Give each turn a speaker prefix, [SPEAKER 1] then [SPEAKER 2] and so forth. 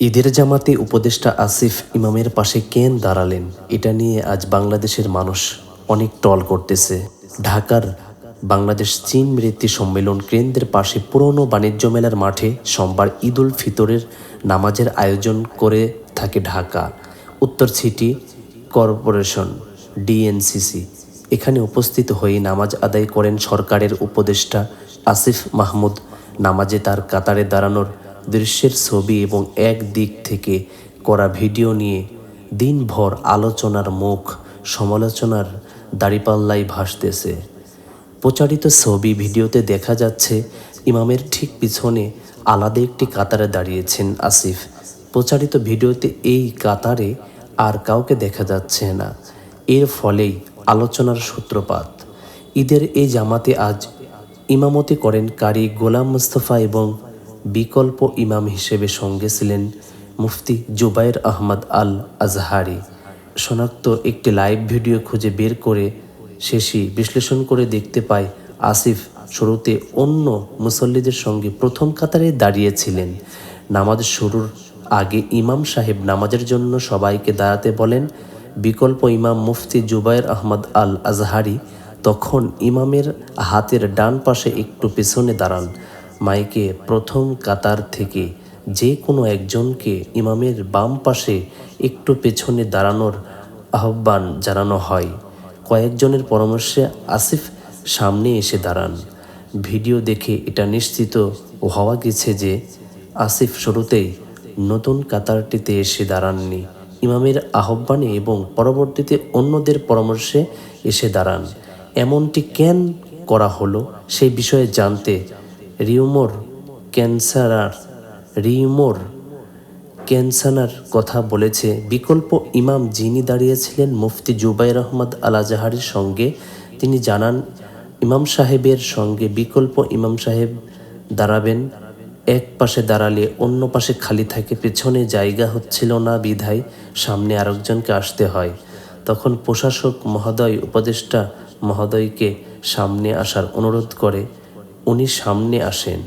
[SPEAKER 1] ঈদের জামাতে উপদেষ্টা আসিফ ইমামের পাশে কেন দাঁড়ালেন, এটা নিয়ে আজ বাংলাদেশের মানুষ অনেক ট্রল করতেছে। ঢাকার বাংলাদেশ চীন মৃত্যু সম্মেলন কেন্দ্রের পাশে পুরনো বাণিজ্য মেলার মাঠে সোমবার ঈদ উল ফিতরের নামাজের আয়োজন করে থাকে ঢাকা উত্তর সিটি কর্পোরেশন ডিএনসিসি। এখানে উপস্থিত হয়ে নামাজ আদায় করেন সরকারের উপদেষ্টা আসিফ মাহমুদ। নামাজে তার কাতারে দাঁড়ানোর দৃশ্যের ছবি এবং এক দিক থেকে করা ভিডিও নিয়ে দিনভর আলোচনার মুখ সমালোচনার দাঁড়িপাল্লায় ভাসতেছে। প্রচারিত ছবি ভিডিওতে দেখা যাচ্ছে ইমামের ঠিক পিছনে আলাদা একটি কাতারে দাঁড়িয়েছেন আসিফ। প্রচারিত ভিডিওতে এই কাতারে আর কাউকে দেখা যাচ্ছে না। এর ফলেই আলোচনার সূত্রপাত। ঈদের এই জামাতে আজ ইমামতি করেন কারি গোলাম মুস্তফা এবং বিকল্প ইমাম হিসেবে সঙ্গে ছিলেন মুফতি জুবায়ের আহমদ আল আজহারি। শনাক্ত একটি লাইভ ভিডিও খুঁজে বের করে শেষে বিশ্লেষণ করে দেখতে পায় আসিফ শুরুতে অন্য মুসল্লিদের সঙ্গে প্রথম কাতারে দাঁড়িয়েছিলেন। নামাজ শুরুর আগে ইমাম সাহেব নামাজের জন্য সবাইকে দাঁড়াতে বলেন। বিকল্প ইমাম মুফতি জুবায়ের আহমদ আল আজহারি তখন ইমামের হাতের ডান পাশে একটু পেছনে দাঁড়ান। মাইকে প্রথম কাতার থেকে যে কোনো একজনকে ইমামের বাম পাশে একটু পেছনে দাঁড়ানোর আহ্বান জানানো হয়। কয়েকজনের পরামর্শে আসিফ সামনে এসে দাঁড়ান। ভিডিও দেখে এটা নিশ্চিত হওয়া গেছে যে আসিফ শুরুতেই নতুন কাতারটিতে এসে দাঁড়াননি, ইমামের আহ্বানে এবং পরবর্তীতে অন্যদের পরামর্শে এসে দাঁড়ান। এমনটি কেন করা হলো সেই বিষয়ে জানতে রিউমোর ক্যান্সানার কথা বলেছে। বিকল্প ইমাম যিনি দাঁড়িয়েছিলেন মুফতি জুবায়ের আহমদ আল আজহারির সঙ্গে, তিনি জানান ইমাম সাহেবের সঙ্গে বিকল্প ইমাম সাহেব দাঁড়াবেন। এক পাশে দাঁড়ালে অন্য পাশে খালি থাকে, পেছনে জায়গা হচ্ছিল না বিধায় সামনে আরেকজনকে আসতে হয়। তখন প্রশাসক মহোদয় উপদেষ্টা মহোদয়কে সামনে আসার অনুরোধ করে, উনি সামনে আসেন।